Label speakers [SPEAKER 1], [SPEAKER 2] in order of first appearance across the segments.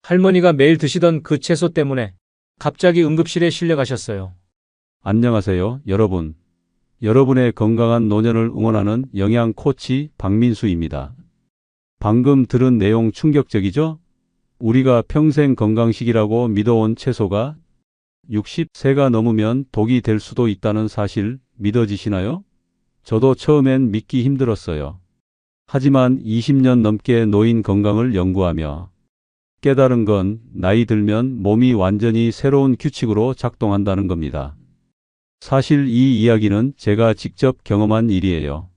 [SPEAKER 1] 할머니가 매일 드시던 그 채소 때문에 갑자기 응급실에 실려가셨어요.
[SPEAKER 2] 안녕하세요, 여러분. 여러분의 건강한 노년을 응원하는 영양 코치 박민수입니다. 방금 들은 내용 충격적이죠? 우리가 평생 건강식이라고 믿어온 채소가 60세가 넘으면 독이 될 수도 있다는 사실 믿어지시나요? 저도 처음엔 믿기 힘들었어요. 하지만 20년 넘게 노인 건강을 연구하며 깨달은 건 나이 들면 몸이 완전히 새로운 규칙으로 작동한다는 겁니다. 사실 이 이야기는 제가 직접 경험한 일이에요.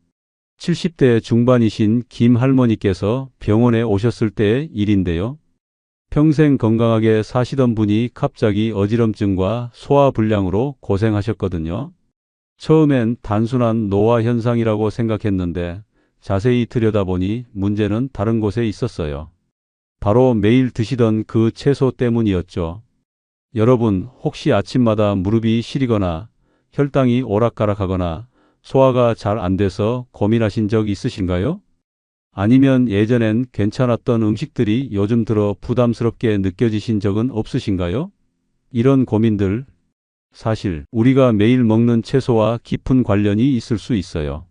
[SPEAKER 2] 70대 중반이신 김 할머니께서 병원에 오셨을 때의 일인데요. 평생 건강하게 사시던 분이 갑자기 어지럼증과 소화불량으로 고생하셨거든요. 처음엔 단순한 노화 현상이라고 생각했는데 자세히 들여다보니 문제는 다른 곳에 있었어요. 바로 매일 드시던 그 채소 때문이었죠. 여러분, 혹시 아침마다 무릎이 시리거나 혈당이 오락가락하거나 소화가 잘 안 돼서 고민하신 적 있으신가요? 아니면 예전엔 괜찮았던 음식들이 요즘 들어 부담스럽게 느껴지신 적은 없으신가요? 이런 고민들, 사실 우리가 매일 먹는 채소와 깊은 관련이 있을 수 있어요.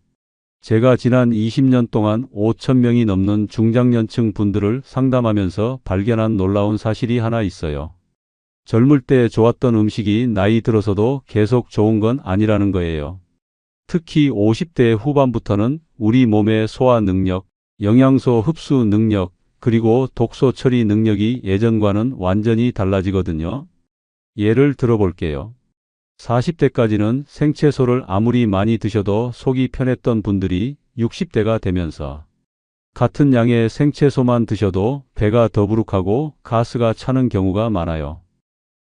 [SPEAKER 2] 제가 지난 20년 동안 5천 명이 넘는 중장년층 분들을 상담하면서 발견한 놀라운 사실이 하나 있어요. 젊을 때 좋았던 음식이 나이 들어서도 계속 좋은 건 아니라는 거예요. 특히 50대 후반부터는 우리 몸의 소화 능력, 영양소 흡수 능력, 그리고 독소 처리 능력이 예전과는 완전히 달라지거든요. 예를 들어볼게요. 40대까지는 생채소를 아무리 많이 드셔도 속이 편했던 분들이 60대가 되면서 같은 양의 생채소만 드셔도 배가 더부룩하고 가스가 차는 경우가 많아요.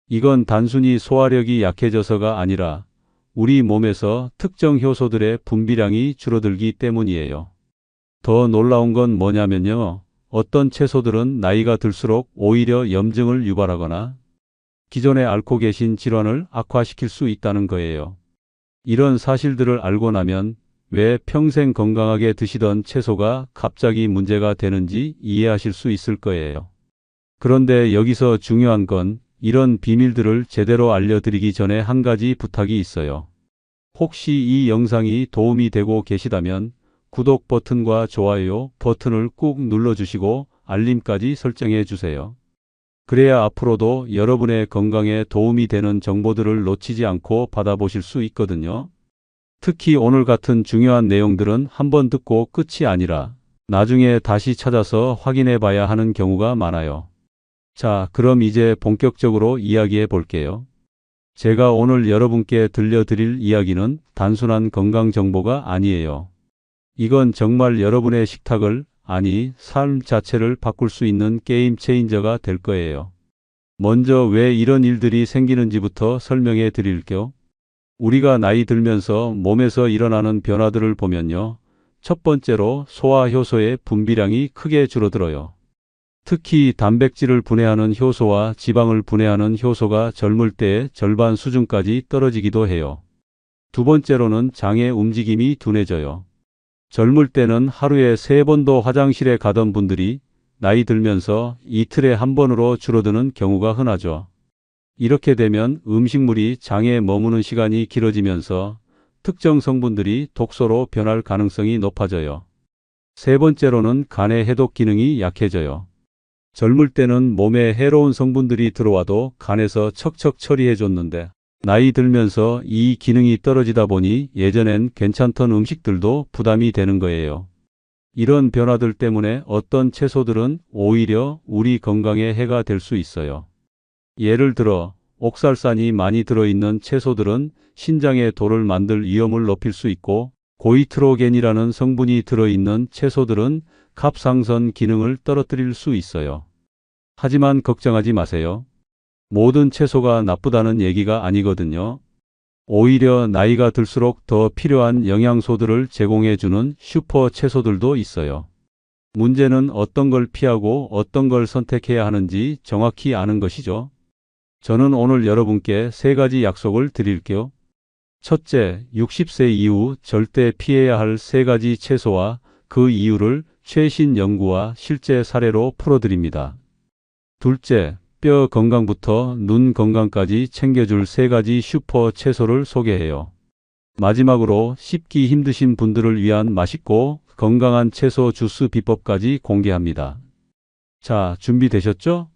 [SPEAKER 2] 이건 단순히 소화력이 약해져서가 아니라 우리 몸에서 특정 효소들의 분비량이 줄어들기 때문이에요. 더 놀라운 건 뭐냐면요. 어떤 채소들은 나이가 들수록 오히려 염증을 유발하거나 기존에 앓고 계신 질환을 악화시킬 수 있다는 거예요. 이런 사실들을 알고 나면 왜 평생 건강하게 드시던 채소가 갑자기 문제가 되는지 이해하실 수 있을 거예요. 그런데 여기서 중요한 건 이런 비밀들을 제대로 알려드리기 전에 한 가지 부탁이 있어요. 혹시 이 영상이 도움이 되고 계시다면 구독 버튼과 좋아요 버튼을 꾹 눌러주시고 알림까지 설정해 주세요. 그래야 앞으로도 여러분의 건강에 도움이 되는 정보들을 놓치지 않고 받아보실 수 있거든요. 특히 오늘 같은 중요한 내용들은 한번 듣고 끝이 아니라 나중에 다시 찾아서 확인해 봐야 하는 경우가 많아요. 자, 그럼 이제 본격적으로 이야기해 볼게요. 제가 오늘 여러분께 들려드릴 이야기는 단순한 건강 정보가 아니에요. 이건 정말 여러분의 식탁을, 아니, 삶 자체를 바꿀 수 있는 게임 체인저가 될 거예요. 먼저 왜 이런 일들이 생기는지부터 설명해 드릴게요. 우리가 나이 들면서 몸에서 일어나는 변화들을 보면요. 첫 번째로 소화 효소의 분비량이 크게 줄어들어요. 특히 단백질을 분해하는 효소와 지방을 분해하는 효소가 젊을 때의 절반 수준까지 떨어지기도 해요. 두 번째로는 장의 움직임이 둔해져요. 젊을 때는 하루에 3번도 화장실에 가던 분들이 나이 들면서 이틀에 한 번으로 줄어드는 경우가 흔하죠. 이렇게 되면 음식물이 장에 머무는 시간이 길어지면서 특정 성분들이 독소로 변할 가능성이 높아져요. 세 번째로는 간의 해독 기능이 약해져요. 젊을 때는 몸에 해로운 성분들이 들어와도 간에서 척척 처리해 줬는데 나이 들면서 이 기능이 떨어지다 보니 예전엔 괜찮던 음식들도 부담이 되는 거예요. 이런 변화들 때문에 어떤 채소들은 오히려 우리 건강에 해가 될 수 있어요. 예를 들어 옥살산이 많이 들어있는 채소들은 신장의 돌을 만들 위험을 높일 수 있고 고이트로겐이라는 성분이 들어있는 채소들은 갑상선 기능을 떨어뜨릴 수 있어요. 하지만 걱정하지 마세요. 모든 채소가 나쁘다는 얘기가 아니거든요. 오히려 나이가 들수록 더 필요한 영양소들을 제공해주는 슈퍼 채소들도 있어요. 문제는 어떤 걸 피하고 어떤 걸 선택해야 하는지 정확히 아는 것이죠. 저는 오늘 여러분께 3가지 약속을 드릴게요. 첫째, 60세 이후 절대 피해야 할 3가지 채소와 그 이유를 최신 연구와 실제 사례로 풀어드립니다. 둘째, 뼈 건강부터 눈 건강까지 챙겨줄 3가지 슈퍼 채소를 소개해요. 마지막으로 씹기 힘드신 분들을 위한 맛있고 건강한 채소 주스 비법까지 공개합니다. 자, 준비되셨죠?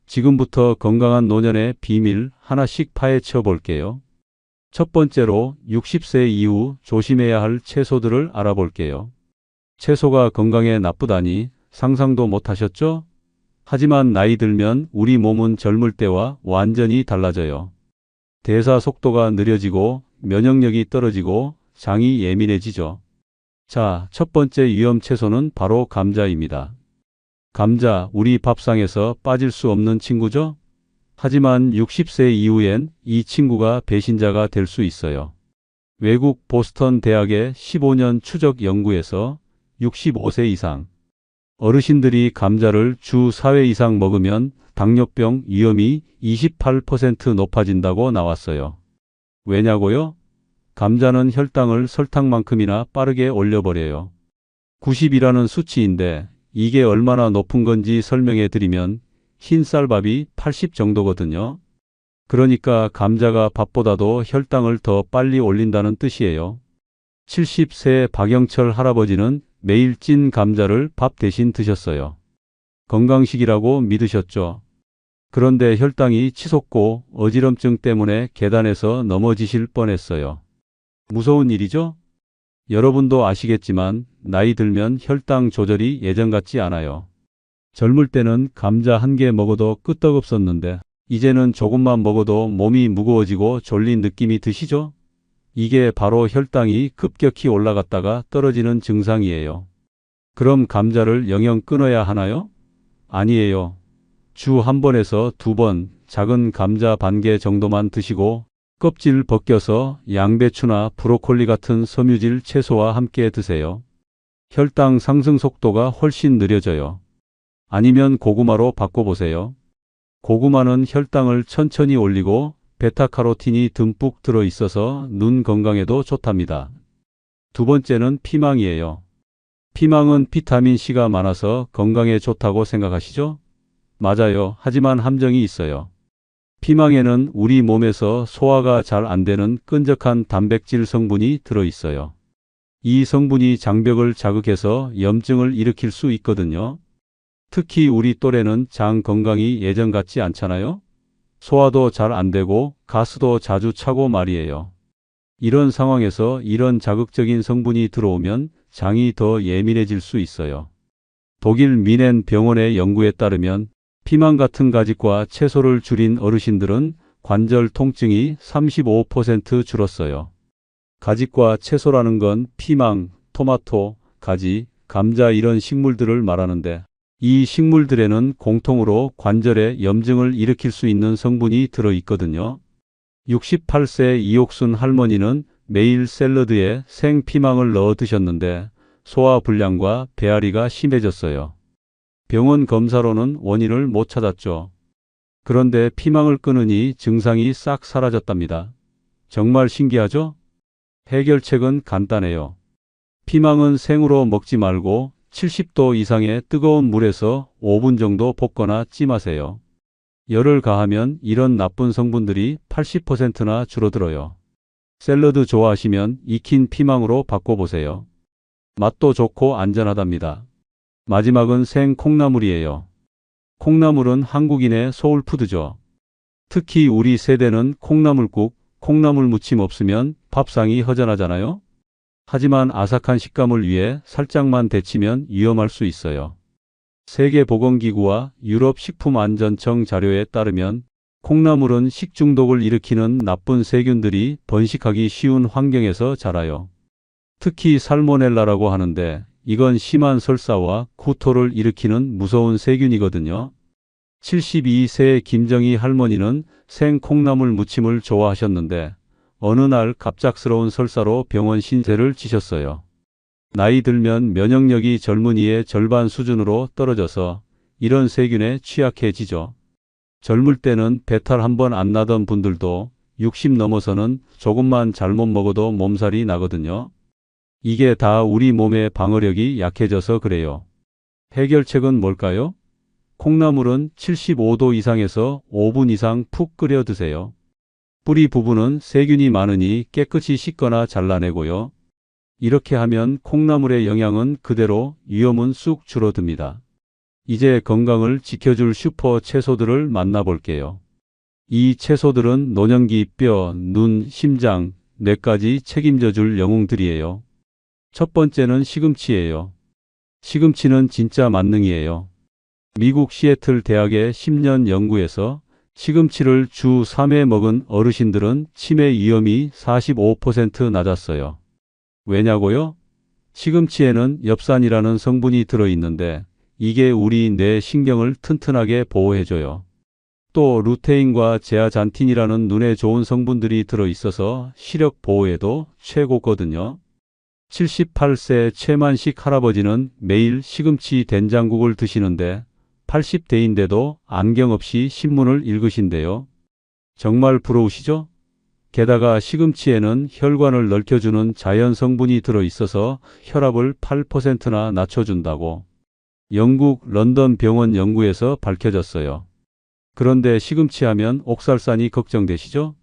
[SPEAKER 2] 지금부터 건강한 노년의 비밀 하나씩 파헤쳐 볼게요. 첫 번째로 60세 이후 조심해야 할 채소들을 알아볼게요. 채소가 건강에 나쁘다니 상상도 못 하셨죠? 하지만 나이 들면 우리 몸은 젊을 때와 완전히 달라져요. 대사 속도가 느려지고 면역력이 떨어지고 장이 예민해지죠. 자, 첫 번째 위험 채소는 바로 감자입니다. 감자, 우리 밥상에서 빠질 수 없는 친구죠? 하지만 60세 이후엔 이 친구가 배신자가 될 수 있어요. 외국 보스턴 대학의 15년 추적 연구에서 65세 이상 어르신들이 감자를 주 4회 이상 먹으면 당뇨병 위험이 28% 높아진다고 나왔어요. 왜냐고요? 감자는 혈당을 설탕만큼이나 빠르게 올려버려요. 90이라는 수치인데 이게 얼마나 높은 건지 설명해 드리면 흰쌀밥이 80 정도거든요. 그러니까 감자가 밥보다도 혈당을 더 빨리 올린다는 뜻이에요. 70세 박영철 할아버지는 매일 찐 감자를 밥 대신 드셨어요. 건강식이라고 믿으셨죠. 그런데 혈당이 치솟고 어지럼증 때문에 계단에서 넘어지실 뻔했어요. 무서운 일이죠? 여러분도 아시겠지만 나이 들면 혈당 조절이 예전 같지 않아요. 젊을 때는 감자 1개 먹어도 끄떡없었는데 이제는 조금만 먹어도 몸이 무거워지고 졸린 느낌이 드시죠? 이게 바로 혈당이 급격히 올라갔다가 떨어지는 증상이에요. 그럼 감자를 영영 끊어야 하나요? 아니에요. 주 1번에서 2번 작은 감자 반 개 정도만 드시고 껍질 벗겨서 양배추나 브로콜리 같은 섬유질 채소와 함께 드세요. 혈당 상승 속도가 훨씬 느려져요. 아니면 고구마로 바꿔보세요. 고구마는 혈당을 천천히 올리고 베타카로틴이 듬뿍 들어있어서 눈 건강에도 좋답니다. 두 번째는 피망이에요. 피망은 비타민C가 많아서 건강에 좋다고 생각하시죠? 맞아요. 하지만 함정이 있어요. 피망에는 우리 몸에서 소화가 잘 안 되는 끈적한 단백질 성분이 들어있어요. 이 성분이 장벽을 자극해서 염증을 일으킬 수 있거든요. 특히 우리 또래는 장 건강이 예전 같지 않잖아요? 소화도 잘 안 되고 가스도 자주 차고 말이에요. 이런 상황에서 이런 자극적인 성분이 들어오면 장이 더 예민해질 수 있어요. 독일 미넨 병원의 연구에 따르면 피망 같은 가지과 채소를 줄인 어르신들은 관절 통증이 35% 줄었어요. 가지과 채소라는 건 피망, 토마토, 가지, 감자 이런 식물들을 말하는데 이 식물들에는 공통으로 관절에 염증을 일으킬 수 있는 성분이 들어있거든요. 68세 이옥순 할머니는 매일 샐러드에 생피망을 넣어 드셨는데 소화불량과 배앓이가 심해졌어요. 병원 검사로는 원인을 못 찾았죠. 그런데 피망을 끊으니 증상이 싹 사라졌답니다. 정말 신기하죠? 해결책은 간단해요. 피망은 생으로 먹지 말고 70도 이상의 뜨거운 물에서 5분 정도 볶거나 찜하세요. 열을 가하면 이런 나쁜 성분들이 80%나 줄어들어요. 샐러드 좋아하시면 익힌 피망으로 바꿔보세요. 맛도 좋고 안전하답니다. 마지막은 생 콩나물이에요. 콩나물은 한국인의 소울푸드죠. 특히 우리 세대는 콩나물국, 콩나물 무침 없으면 밥상이 허전하잖아요. 하지만 아삭한 식감을 위해 살짝만 데치면 위험할 수 있어요. 세계보건기구와 유럽식품안전청 자료에 따르면 콩나물은 식중독을 일으키는 나쁜 세균들이 번식하기 쉬운 환경에서 자라요. 특히 살모넬라라고 하는데 이건 심한 설사와 구토를 일으키는 무서운 세균이거든요. 72세 김정희 할머니는 생콩나물 무침을 좋아하셨는데 어느 날 갑작스러운 설사로 병원 신세를 지셨어요. 나이 들면 면역력이 젊은이의 절반 수준으로 떨어져서 이런 세균에 취약해지죠. 젊을 때는 배탈 한 번 안 나던 분들도 60 넘어서는 조금만 잘못 먹어도 몸살이 나거든요. 이게 다 우리 몸의 방어력이 약해져서 그래요. 해결책은 뭘까요? 콩나물은 75도 이상에서 5분 이상 푹 끓여 드세요. 뿌리 부분은 세균이 많으니 깨끗이 씻거나 잘라내고요. 이렇게 하면 콩나물의 영양은 그대로, 위험은 쑥 줄어듭니다. 이제 건강을 지켜줄 슈퍼 채소들을 만나볼게요. 이 채소들은 노년기 뼈, 눈, 심장, 뇌까지 책임져 줄 영웅들이에요. 첫 번째는 시금치예요. 시금치는 진짜 만능이에요. 미국 시애틀 대학의 10년 연구에서 시금치를 주 3회 먹은 어르신들은 치매 위험이 45% 낮았어요. 왜냐고요? 시금치에는 엽산이라는 성분이 들어있는데 이게 우리 뇌 신경을 튼튼하게 보호해줘요. 또 루테인과 제아잔틴이라는 눈에 좋은 성분들이 들어있어서 시력 보호에도 최고거든요. 78세 최만식 할아버지는 매일 시금치 된장국을 드시는데 80대인데도 안경 없이 신문을 읽으신대요. 정말 부러우시죠? 게다가 시금치에는 혈관을 넓혀주는 자연 성분이 들어있어서 혈압을 8%나 낮춰준다고 영국 런던 병원 연구에서 밝혀졌어요. 그런데 시금치 하면 옥살산이 걱정되시죠?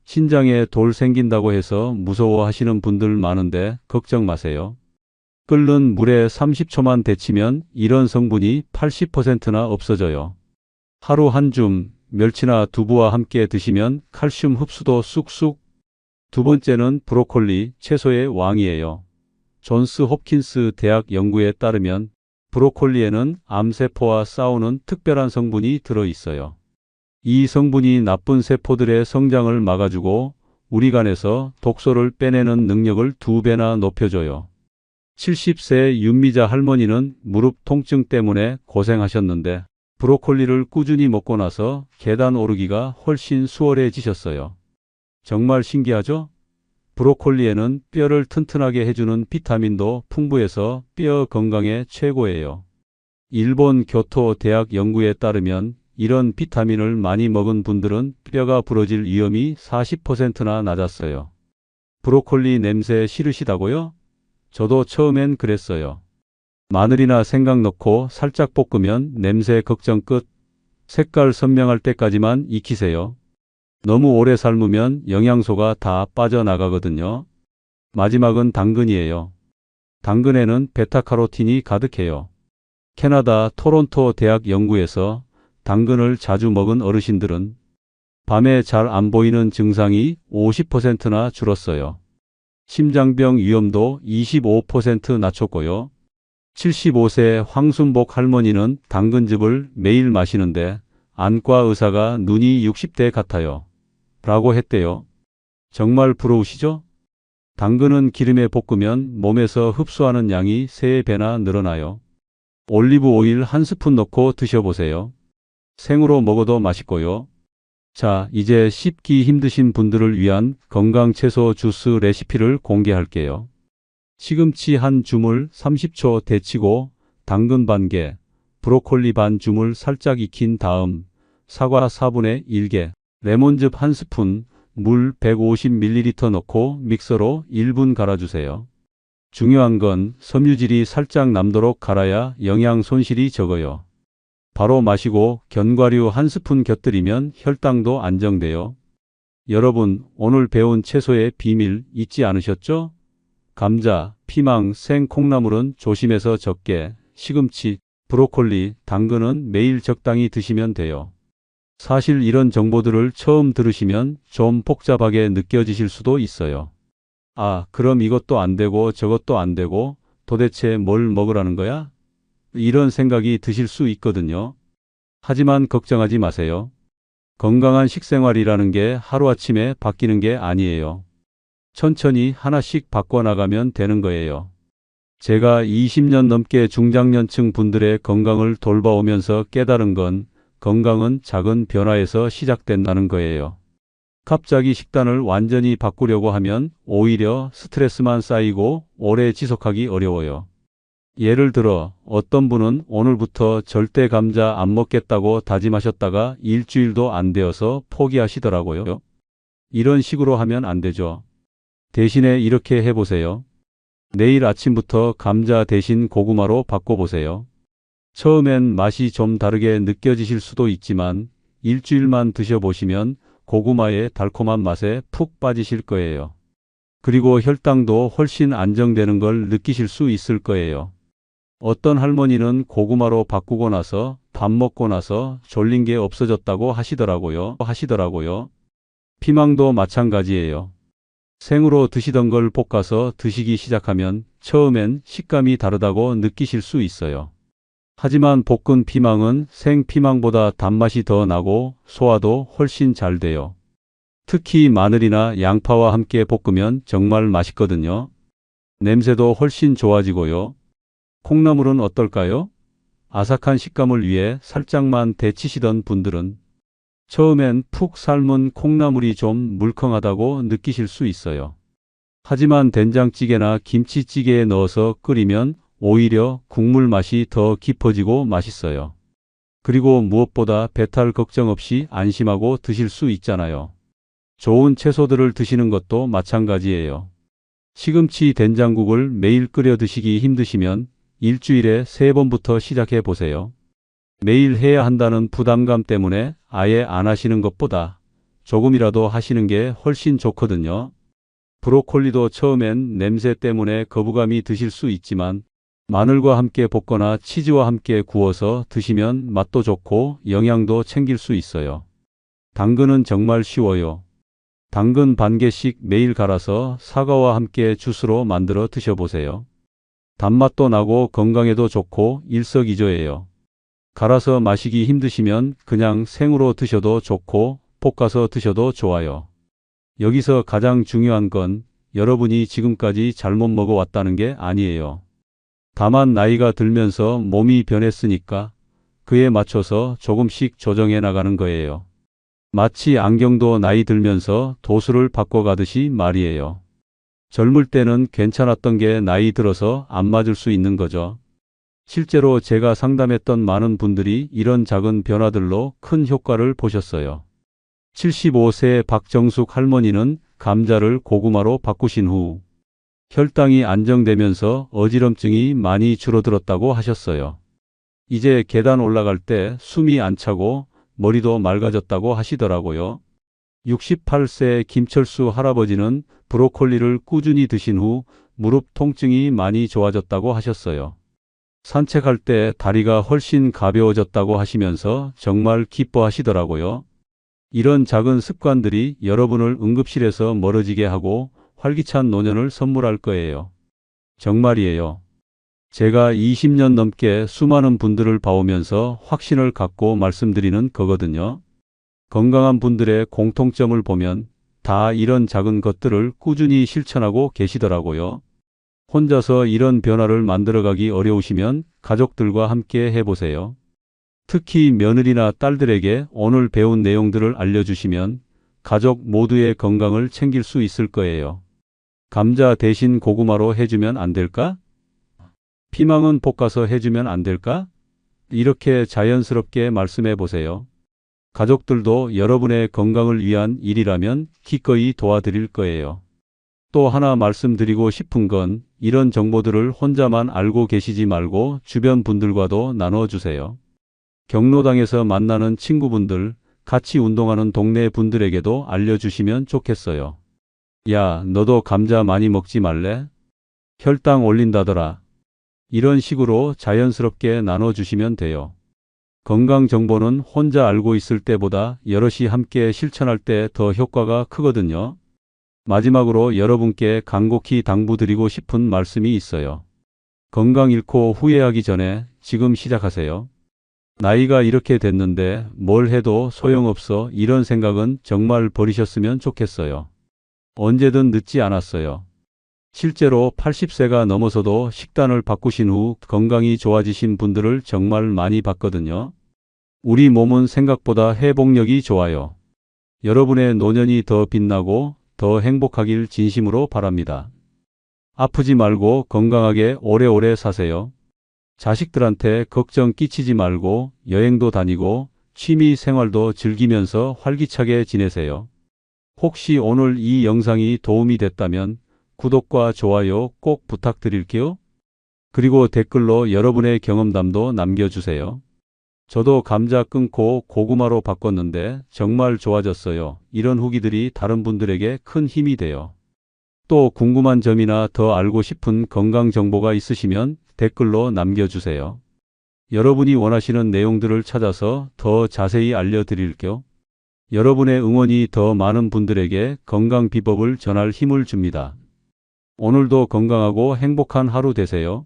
[SPEAKER 2] 신장에 돌 생긴다고 해서 무서워하시는 분들 많은데 걱정 마세요. 끓는 물에 30초만 데치면 이런 성분이 80%나 없어져요. 하루 한 줌, 멸치나 두부와 함께 드시면 칼슘 흡수도 쑥쑥. 두 번째는 브로콜리, 채소의 왕이에요. 존스 홉킨스 대학 연구에 따르면 브로콜리에는 암세포와 싸우는 특별한 성분이 들어있어요. 이 성분이 나쁜 세포들의 성장을 막아주고 우리 간에서 독소를 빼내는 능력을 2배나 높여줘요. 70세 윤미자 할머니는 무릎 통증 때문에 고생하셨는데 브로콜리를 꾸준히 먹고 나서 계단 오르기가 훨씬 수월해지셨어요. 정말 신기하죠? 브로콜리에는 뼈를 튼튼하게 해주는 비타민도 풍부해서 뼈 건강에 최고예요. 일본 교토 대학 연구에 따르면 이런 비타민을 많이 먹은 분들은 뼈가 부러질 위험이 40%나 낮았어요. 브로콜리 냄새 싫으시다고요? 저도 처음엔 그랬어요. 마늘이나 생강 넣고 살짝 볶으면 냄새 걱정 끝. 색깔 선명할 때까지만 익히세요. 너무 오래 삶으면 영양소가 다 빠져나가거든요. 마지막은 당근이에요. 당근에는 베타카로틴이 가득해요. 캐나다 토론토 대학 연구에서 당근을 자주 먹은 어르신들은 밤에 잘 안 보이는 증상이 50%나 줄었어요. 심장병 위험도 25% 낮췄고요. 75세 황순복 할머니는 당근즙을 매일 마시는데 안과 의사가 눈이 60대 같아요. 라고 했대요. 정말 부러우시죠? 당근은 기름에 볶으면 몸에서 흡수하는 양이 3배나 늘어나요. 올리브 오일 한 스푼 넣고 드셔보세요. 생으로 먹어도 맛있고요. 자, 이제 씹기 힘드신 분들을 위한 건강 채소 주스 레시피를 공개할게요. 시금치 한 줌을 30초 데치고 당근 반 개, 브로콜리 반 줌을 살짝 익힌 다음 사과 4분의 1개, 레몬즙 한 스푼, 물 150ml 넣고 믹서로 1분 갈아주세요. 중요한 건 섬유질이 살짝 남도록 갈아야 영양 손실이 적어요. 바로 마시고 견과류 한 스푼 곁들이면 혈당도 안정돼요. 여러분, 오늘 배운 채소의 비밀 잊지 않으셨죠? 감자, 피망, 생콩나물은 조심해서 적게, 시금치, 브로콜리, 당근은 매일 적당히 드시면 돼요. 사실 이런 정보들을 처음 들으시면 좀 복잡하게 느껴지실 수도 있어요. 아, 그럼 이것도 안 되고 저것도 안 되고 도대체 뭘 먹으라는 거야? 이런 생각이 드실 수 있거든요. 하지만 걱정하지 마세요. 건강한 식생활이라는 게 하루아침에 바뀌는 게 아니에요. 천천히 하나씩 바꿔나가면 되는 거예요. 제가 20년 넘게 중장년층 분들의 건강을 돌봐오면서 깨달은 건 건강은 작은 변화에서 시작된다는 거예요. 갑자기 식단을 완전히 바꾸려고 하면 오히려 스트레스만 쌓이고 오래 지속하기 어려워요. 예를 들어 어떤 분은 오늘부터 절대 감자 안 먹겠다고 다짐하셨다가 일주일도 안 되어서 포기하시더라고요. 이런 식으로 하면 안 되죠. 대신에 이렇게 해보세요. 내일 아침부터 감자 대신 고구마로 바꿔보세요. 처음엔 맛이 좀 다르게 느껴지실 수도 있지만 일주일만 드셔보시면 고구마의 달콤한 맛에 푹 빠지실 거예요. 그리고 혈당도 훨씬 안정되는 걸 느끼실 수 있을 거예요. 어떤 할머니는 고구마로 바꾸고 나서 밥 먹고 나서 졸린 게 없어졌다고 하시더라고요. 피망도 마찬가지예요. 생으로 드시던 걸 볶아서 드시기 시작하면 처음엔 식감이 다르다고 느끼실 수 있어요. 하지만 볶은 피망은 생 피망보다 단맛이 더 나고 소화도 훨씬 잘 돼요. 특히 마늘이나 양파와 함께 볶으면 정말 맛있거든요. 냄새도 훨씬 좋아지고요. 콩나물은 어떨까요? 아삭한 식감을 위해 살짝만 데치시던 분들은 처음엔 푹 삶은 콩나물이 좀 물컹하다고 느끼실 수 있어요. 하지만 된장찌개나 김치찌개에 넣어서 끓이면 오히려 국물 맛이 더 깊어지고 맛있어요. 그리고 무엇보다 배탈 걱정 없이 안심하고 드실 수 있잖아요. 좋은 채소들을 드시는 것도 마찬가지예요. 시금치 된장국을 매일 끓여 드시기 힘드시면 일주일에 3번부터 시작해 보세요. 매일 해야 한다는 부담감 때문에 아예 안 하시는 것보다 조금이라도 하시는 게 훨씬 좋거든요. 브로콜리도 처음엔 냄새 때문에 거부감이 드실 수 있지만 마늘과 함께 볶거나 치즈와 함께 구워서 드시면 맛도 좋고 영양도 챙길 수 있어요. 당근은 정말 쉬워요. 당근 반 개씩 매일 갈아서 사과와 함께 주스로 만들어 드셔보세요. 단맛도 나고 건강에도 좋고 일석이조예요. 갈아서 마시기 힘드시면 그냥 생으로 드셔도 좋고 볶아서 드셔도 좋아요. 여기서 가장 중요한 건 여러분이 지금까지 잘못 먹어왔다는 게 아니에요. 다만 나이가 들면서 몸이 변했으니까 그에 맞춰서 조금씩 조정해 나가는 거예요. 마치 안경도 나이 들면서 도수를 바꿔가듯이 말이에요. 젊을 때는 괜찮았던 게 나이 들어서 안 맞을 수 있는 거죠. 실제로 제가 상담했던 많은 분들이 이런 작은 변화들로 큰 효과를 보셨어요. 75세 박정숙 할머니는 감자를 고구마로 바꾸신 후 혈당이 안정되면서 어지럼증이 많이 줄어들었다고 하셨어요. 이제 계단 올라갈 때 숨이 안 차고 머리도 맑아졌다고 하시더라고요. 68세 김철수 할아버지는 브로콜리를 꾸준히 드신 후 무릎 통증이 많이 좋아졌다고 하셨어요. 산책할 때 다리가 훨씬 가벼워졌다고 하시면서 정말 기뻐하시더라고요. 이런 작은 습관들이 여러분을 응급실에서 멀어지게 하고 활기찬 노년을 선물할 거예요. 정말이에요. 제가 20년 넘게 수많은 분들을 봐오면서 확신을 갖고 말씀드리는 거거든요. 건강한 분들의 공통점을 보면 다 이런 작은 것들을 꾸준히 실천하고 계시더라고요. 혼자서 이런 변화를 만들어가기 어려우시면 가족들과 함께 해보세요. 특히 며느리나 딸들에게 오늘 배운 내용들을 알려주시면 가족 모두의 건강을 챙길 수 있을 거예요. 감자 대신 고구마로 해주면 안 될까? 피망은 볶아서 해주면 안 될까? 이렇게 자연스럽게 말씀해 보세요. 가족들도 여러분의 건강을 위한 일이라면 기꺼이 도와드릴 거예요. 또 하나 말씀드리고 싶은 건 이런 정보들을 혼자만 알고 계시지 말고 주변 분들과도 나눠주세요. 경로당에서 만나는 친구분들, 같이 운동하는 동네 분들에게도 알려주시면 좋겠어요. 야, 너도 감자 많이 먹지 말래? 혈당 올린다더라. 이런 식으로 자연스럽게 나눠주시면 돼요. 건강 정보는 혼자 알고 있을 때보다 여럿이 함께 실천할 때 더 효과가 크거든요. 마지막으로 여러분께 간곡히 당부드리고 싶은 말씀이 있어요. 건강 잃고 후회하기 전에 지금 시작하세요. 나이가 이렇게 됐는데 뭘 해도 소용없어 이런 생각은 정말 버리셨으면 좋겠어요. 언제든 늦지 않았어요. 실제로 80세가 넘어서도 식단을 바꾸신 후 건강이 좋아지신 분들을 정말 많이 봤거든요. 우리 몸은 생각보다 회복력이 좋아요. 여러분의 노년이 더 빛나고 더 행복하길 진심으로 바랍니다. 아프지 말고 건강하게 오래오래 사세요. 자식들한테 걱정 끼치지 말고 여행도 다니고 취미 생활도 즐기면서 활기차게 지내세요. 혹시 오늘 이 영상이 도움이 됐다면 구독과 좋아요 꼭 부탁드릴게요. 그리고 댓글로 여러분의 경험담도 남겨주세요. 저도 감자 끊고 고구마로 바꿨는데 정말 좋아졌어요. 이런 후기들이 다른 분들에게 큰 힘이 돼요. 또 궁금한 점이나 더 알고 싶은 건강 정보가 있으시면 댓글로 남겨주세요. 여러분이 원하시는 내용들을 찾아서 더 자세히 알려드릴게요. 여러분의 응원이 더 많은 분들에게 건강 비법을 전할 힘을 줍니다. 오늘도 건강하고 행복한 하루 되세요.